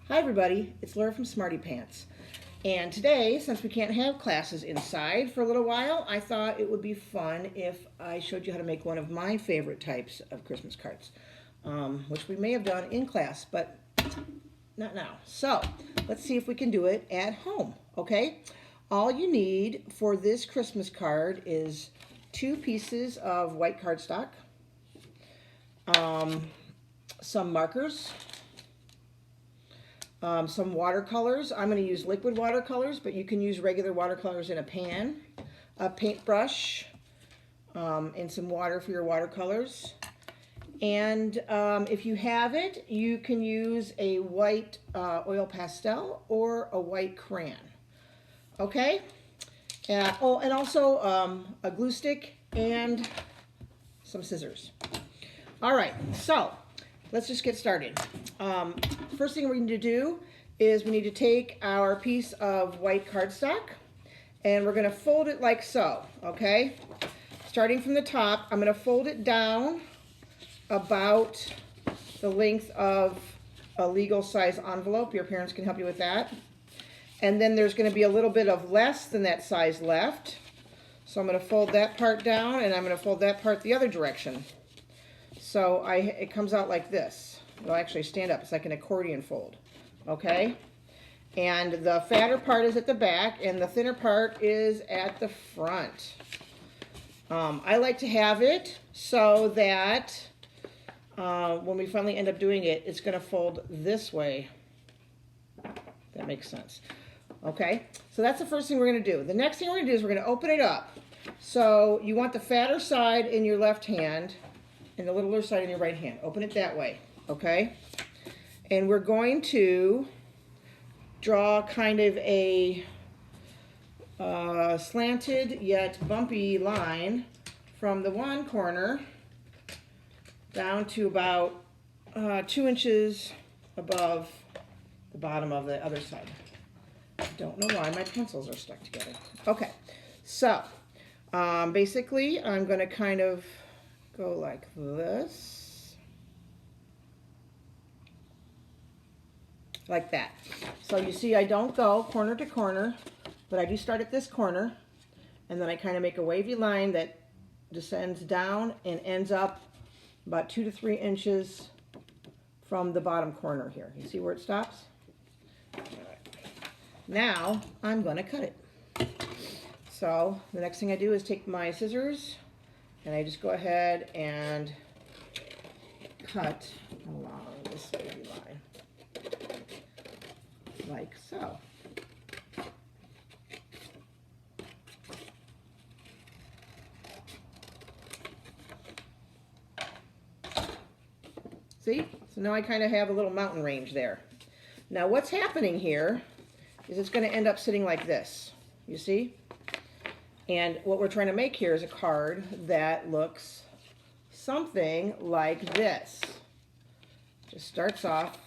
Hi everybody, it's Laura from SmaRTy Pants. And today, since we can't have classes inside for a little while, I thought it would be fun if I showed you how to make one of my favorite types of Christmas cards, which we may have done in class, but not now. So, let's see if we can do it at home, okay? All you need for this Christmas card is 2 pieces of white cardstock, some markers, some watercolors. I'm going to use liquid watercolors, but you can use regular watercolors in a pan, a paintbrush, and some water for your watercolors. And if you have it, you can use a white oil pastel or a white crayon. Okay? And also a glue stick and some scissors. All right, so let's just get started. First thing we need to do is we need to take our piece of white cardstock and we're going to fold it like so, okay? Starting from the top, I'm going to fold it down about the length of a legal size envelope. Your parents can help you with that. And then there's going to be a little bit of less than that size left. So I'm going to fold that part down and I'm going to fold that part the other direction. So it comes out like this. It'll actually stand up. It's like an accordion fold, okay? And the fatter part is at the back, and the thinner part is at the front. I like to have it so that when we finally end up doing it, it's going to fold this way. That makes sense. Okay, so that's the first thing we're going to do. The next thing we're going to do is we're going to open it up. So you want the fatter side in your left hand and the littler side in your right hand. Open it that way, okay? And we're going to draw kind of a slanted yet bumpy line from the one corner down to about 2 inches above the bottom of the other side. I don't know why my pencils are stuck together. Okay, so basically I'm going to kind of go like this, like that. So you see I don't go corner to corner, but I do start at this corner, and then I kind of make a wavy line that descends down and ends up about 2 to 3 inches from the bottom corner here. You see where it stops? All right. Now I'm going to cut it. So the next thing I do is take my scissors and I just go ahead and cut along this wavy line, like so. See? So now I kind of have a little mountain range there. Now what's happening here is it's going to end up sitting like this. You see? And what we're trying to make here is a card that looks something like this. Just starts off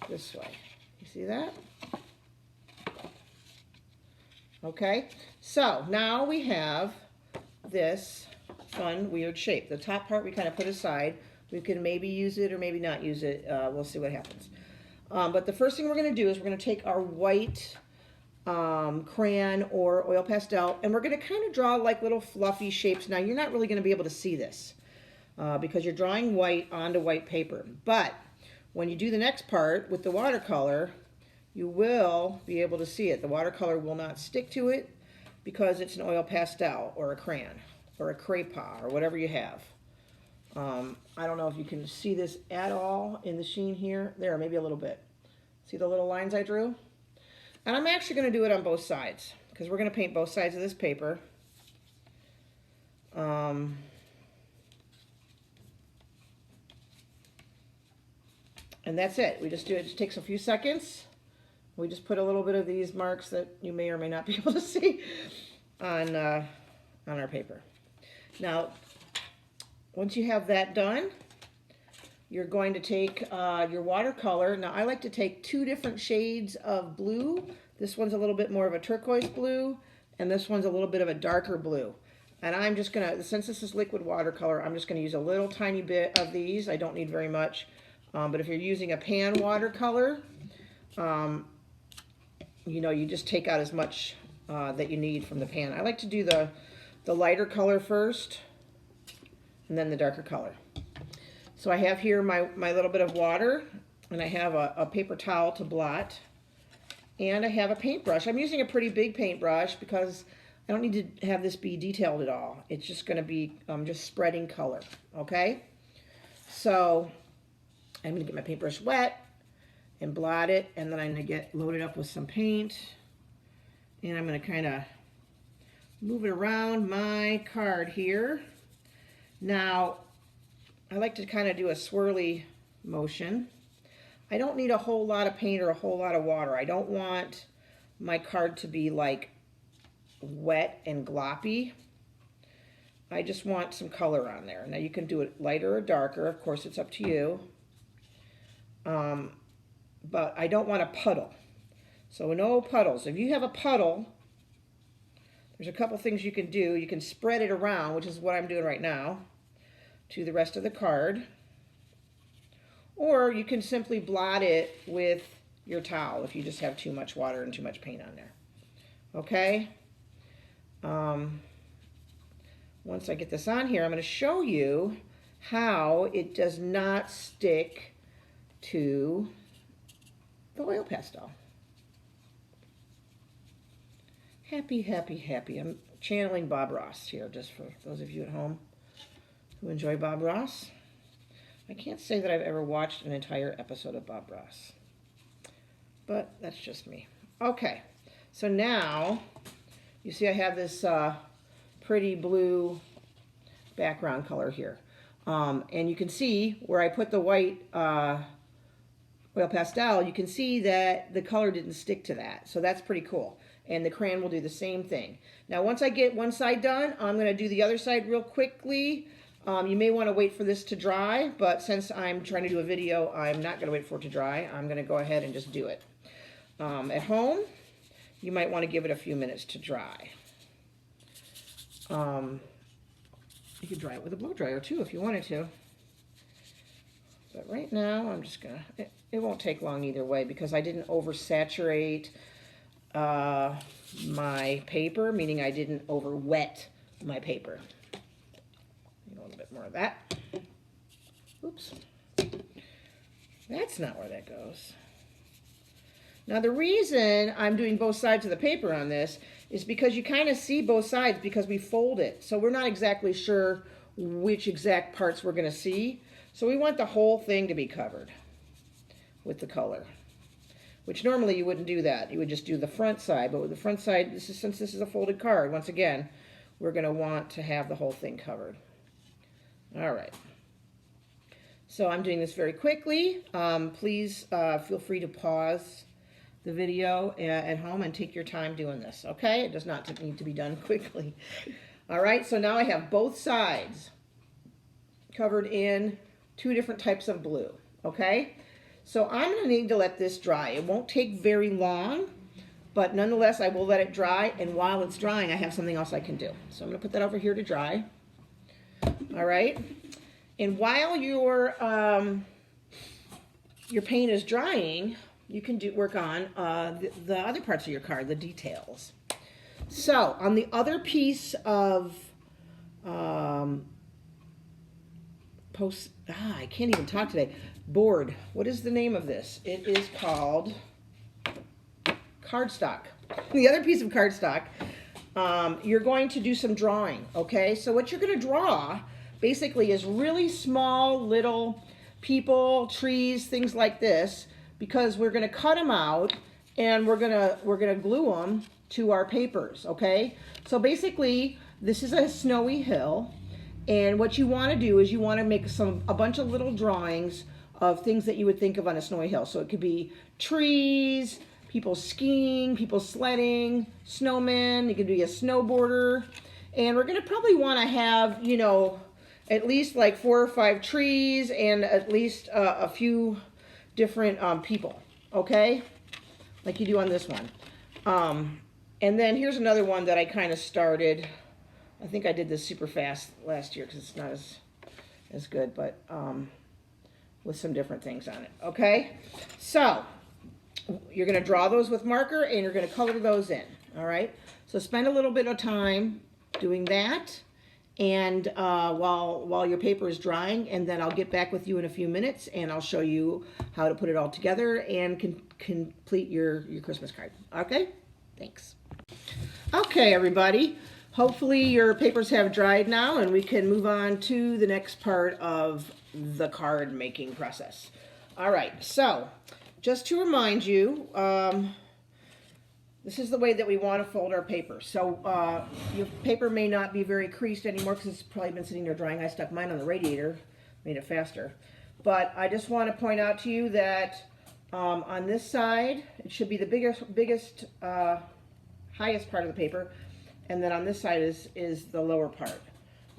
this way. You see that? Okay, so now we have this fun, weird shape. The top part we kind of put aside. We can maybe use it or maybe not use it. We'll see what happens. But the first thing we're going to do is we're going to take our white crayon or oil pastel, and we're going to kind of draw like little fluffy shapes. Now you're not really going to be able to see this because you're drawing white onto white paper, but when you do the next part with the watercolor, you will be able to see it. The watercolor will not stick to it because it's an oil pastel or a crayon or a craypa or whatever you have. I don't know if you can see this at all in the sheen here. There, maybe a little bit. See the little lines I drew? And I'm actually going to do it on both sides because we're going to paint both sides of this paper. And that's it. We just do it. It just takes a few seconds. We just put a little bit of these marks that you may or may not be able to see on our paper. Now, once you have that done, you're going to take your watercolor. Now, I like to take 2 different shades of blue. This one's a little bit more of a turquoise blue, and this one's a little bit of a darker blue. And I'm just going to, since this is liquid watercolor, I'm just going to use a little tiny bit of these. I don't need very much. But if you're using a pan watercolor, you know, you just take out as much that you need from the pan. I like to do the lighter color first and then the darker color. So I have here my little bit of water, and I have a paper towel to blot, and I have a paintbrush. I'm using a pretty big paintbrush because I don't need to have this be detailed at all. It's just going to be just spreading color, okay? So I'm going to get my paintbrush wet and blot it, and then I'm going to get loaded up with some paint, and I'm going to kind of move it around my card here. Now, I like to kind of do a swirly motion. I don't need a whole lot of paint or a whole lot of water. I don't want my card to be like wet and gloppy. I just want some color on there. Now you can do it lighter or darker. Of course, it's up to you. But I don't want a puddle. So no puddles. If you have a puddle, there's a couple things you can do. You can spread it around, which is what I'm doing right now, to the rest of the card. Or you can simply blot it with your towel if you just have too much water and too much paint on there. Okay? Once I get this on here, I'm going to show you how it does not stick to the oil pastel. Happy, happy, happy. I'm channeling Bob Ross here, just for those of you at home who enjoy Bob Ross. I can't say that I've ever watched an entire episode of Bob Ross, but that's just me. Okay, so now you see I have this pretty blue background color here. And you can see where I put the white oil pastel, you can see that the color didn't stick to that. So that's pretty cool. And the crayon will do the same thing. Now once I get one side done, I'm going to do the other side real quickly. You may want to wait for this to dry, but since I'm trying to do a video, I'm not going to wait for it to dry. I'm going to go ahead and just do it. At home, you might want to give it a few minutes to dry. You could dry it with a blow dryer too if you wanted to. But right now, I'm just going to, it won't take long either way because I didn't oversaturate my paper, meaning I didn't over wet my paper. A little bit more of that. Oops. That's not where that goes. Now the reason I'm doing both sides of the paper on this is because you kind of see both sides because we fold it. So we're not exactly sure which exact parts we're going to see. So we want the whole thing to be covered with the color, which normally you wouldn't do that. You would just do the front side. But with the front side, since this is a folded card, once again, we're going to want to have the whole thing covered. All right. So I'm doing this very quickly. Please feel free to pause the video at home and take your time doing this, okay? It does not need to be done quickly. All right, so now I have both sides covered in two different types of blue, okay? So I'm going to need to let this dry. It won't take very long, but nonetheless, I will let it dry, and while it's drying, I have something else I can do. So I'm going to put that over here to dry. All right, and while your paint is drying, you can work on the other parts of your card, the details. So on the other piece of I can't even talk today. Board. What is the name of this? It is called cardstock. The other piece of cardstock, you're going to do some drawing, okay? So what you're going to draw basically is really small little people, trees, things like this, because we're going to cut them out and we're going to glue them to our papers, okay? So basically, this is a snowy hill, and what you want to do is you want to make a bunch of little drawings of things that you would think of on a snowy hill. So it could be trees, people skiing, people sledding, snowmen, it could be a snowboarder, and we're going to probably want to have, you know, at least like 4 or 5 trees and at least a few different people, okay? Like you do on this one. And then here's another one that I kind of started. I think I did this super fast last year because it's not as good, but with some different things on it, okay? So you're going to draw those with marker and you're going to color those in, all right? So spend a little bit of time doing that, and while your paper is drying, and then I'll get back with you in a few minutes and I'll show you how to put it all together and complete your Christmas card. Okay? Thanks. Okay, everybody. Hopefully your papers have dried now and we can move on to the next part of the card making process. All right, so just to remind you, this is the way that we want to fold our paper. So your paper may not be very creased anymore because it's probably been sitting there drying. I stuck mine on the radiator, made it faster. But I just want to point out to you that on this side, it should be the biggest highest part of the paper, and then on this side is the lower part.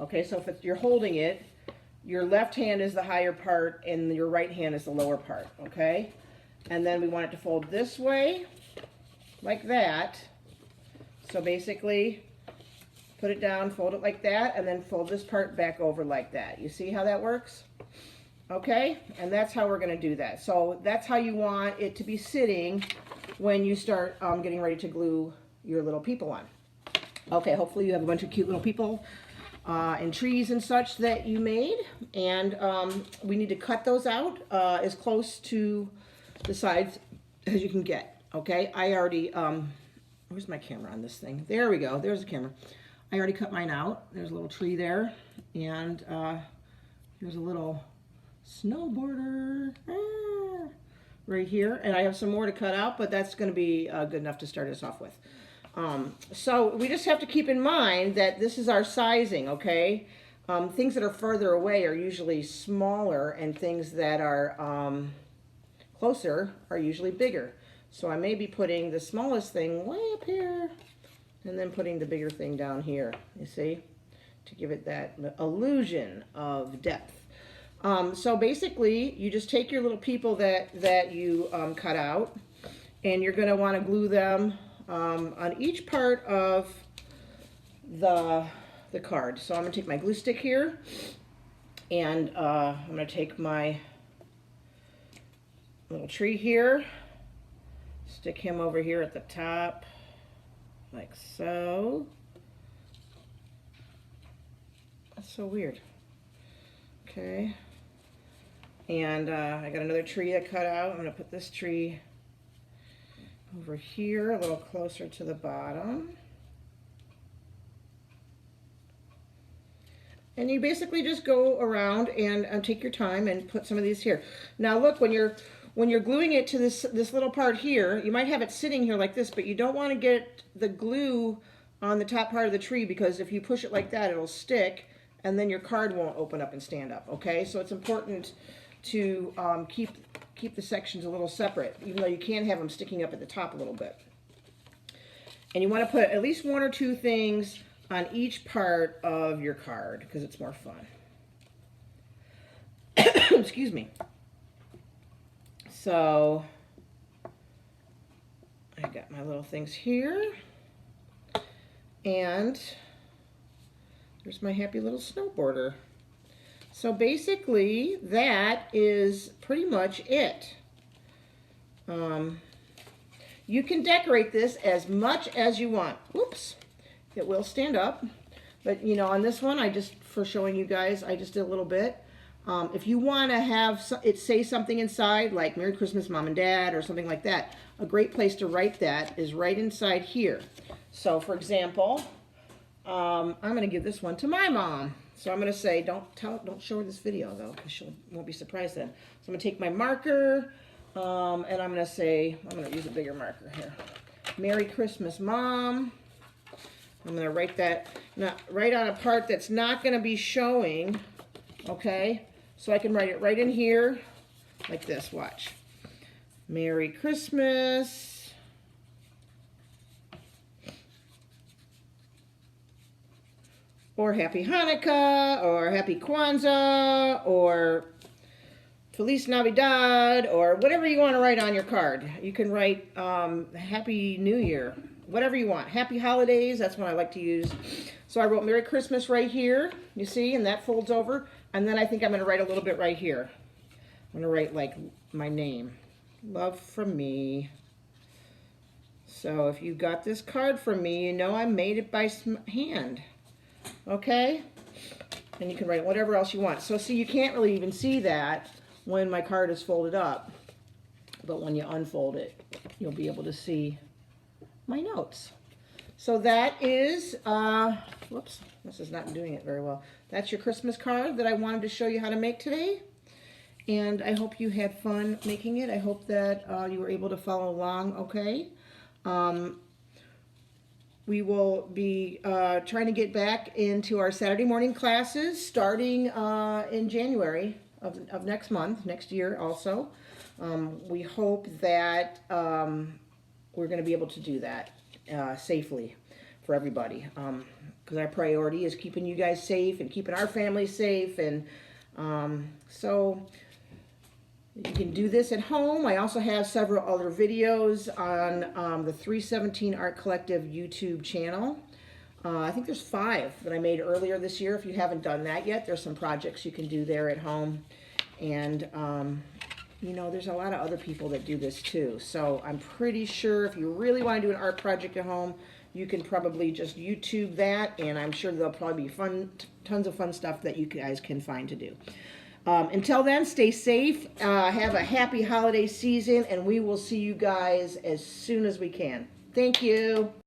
Okay, so if you're holding it, your left hand is the higher part and your right hand is the lower part, okay? And then we want it to fold this way, like that. So basically, put it down, fold it like that, and then fold this part back over like that. You see how that works? Okay, and that's how we're going to do that. So that's how you want it to be sitting when you start getting ready to glue your little people on. Okay, hopefully you have a bunch of cute little people and trees and such that you made, and we need to cut those out as close to the sides as you can get. Okay, I already, where's my camera on this thing? There we go, there's the camera. I already cut mine out. There's a little tree there, and here's a little snow border right here, and I have some more to cut out, but that's going to be good enough to start us off with. So we just have to keep in mind that this is our sizing, okay? Things that are further away are usually smaller, and things that are closer are usually bigger. So I may be putting the smallest thing way up here, and then putting the bigger thing down here, you see, to give it that illusion of depth. So basically, you just take your little people that you cut out, and you're going to want to glue them on each part of the card. So I'm going to take my glue stick here, and I'm going to take my little tree here, stick him over here at the top, like so. That's so weird. Okay. And I got another tree I cut out. I'm going to put this tree over here, a little closer to the bottom. And you basically just go around and take your time and put some of these here. Now look, when you're gluing it to this little part here, you might have it sitting here like this, but you don't want to get the glue on the top part of the tree, because if you push it like that, it'll stick, and then your card won't open up and stand up, okay? So it's important to keep the sections a little separate, even though you can have them sticking up at the top a little bit. And you want to put at least one or two things on each part of your card, because it's more fun. Excuse me. So I got my little things here, and there's my happy little snow border. So basically, that is pretty much it. You can decorate this as much as you want. Whoops, it will stand up. But you know, on this one, for showing you guys, I just did a little bit. If you want to have it say something inside, like Merry Christmas, Mom and Dad, or something like that, a great place to write that is right inside here. So for example, I'm going to give this one to my mom. So I'm going to say, don't show her this video though, because she won't be surprised then. So I'm going to take my marker, and I'm going to say, I'm going to use a bigger marker here. Merry Christmas, Mom. I'm going to write that, right on a part that's not going to be showing, okay? So I can write it right in here, like this, watch. Merry Christmas. Or Happy Hanukkah, or Happy Kwanzaa, or Feliz Navidad, or whatever you want to write on your card. You can write Happy New Year, whatever you want. Happy Holidays, that's what I like to use. So I wrote Merry Christmas right here, you see, and that folds over. And then I think I'm going to write a little bit right here. I'm going to write like my name. Love from me. So if you got this card from me, you know I made it by hand. Okay? And you can write whatever else you want. So see, you can't really even see that when my card is folded up. But when you unfold it, you'll be able to see my notes. So that is, whoops, this is not doing it very well. That's your Christmas card that I wanted to show you how to make today. And I hope you had fun making it. I hope that you were able to follow along okay. We will be trying to get back into our Saturday morning classes starting in January of next month, next year also. We hope that we're going to be able to do that safely for everybody. Because our priority is keeping you guys safe and keeping our family safe. And so you can do this at home. I also have several other videos on the 317 Art Collective YouTube channel. I think there's 5 that I made earlier this year. If you haven't done that yet, there's some projects you can do there at home. And, you know, there's a lot of other people that do this too. So I'm pretty sure if you really want to do an art project at home, you can probably just YouTube that. And I'm sure there'll probably be tons of fun stuff that you guys can find to do. Until then, stay safe, have a happy holiday season, and we will see you guys as soon as we can. Thank you.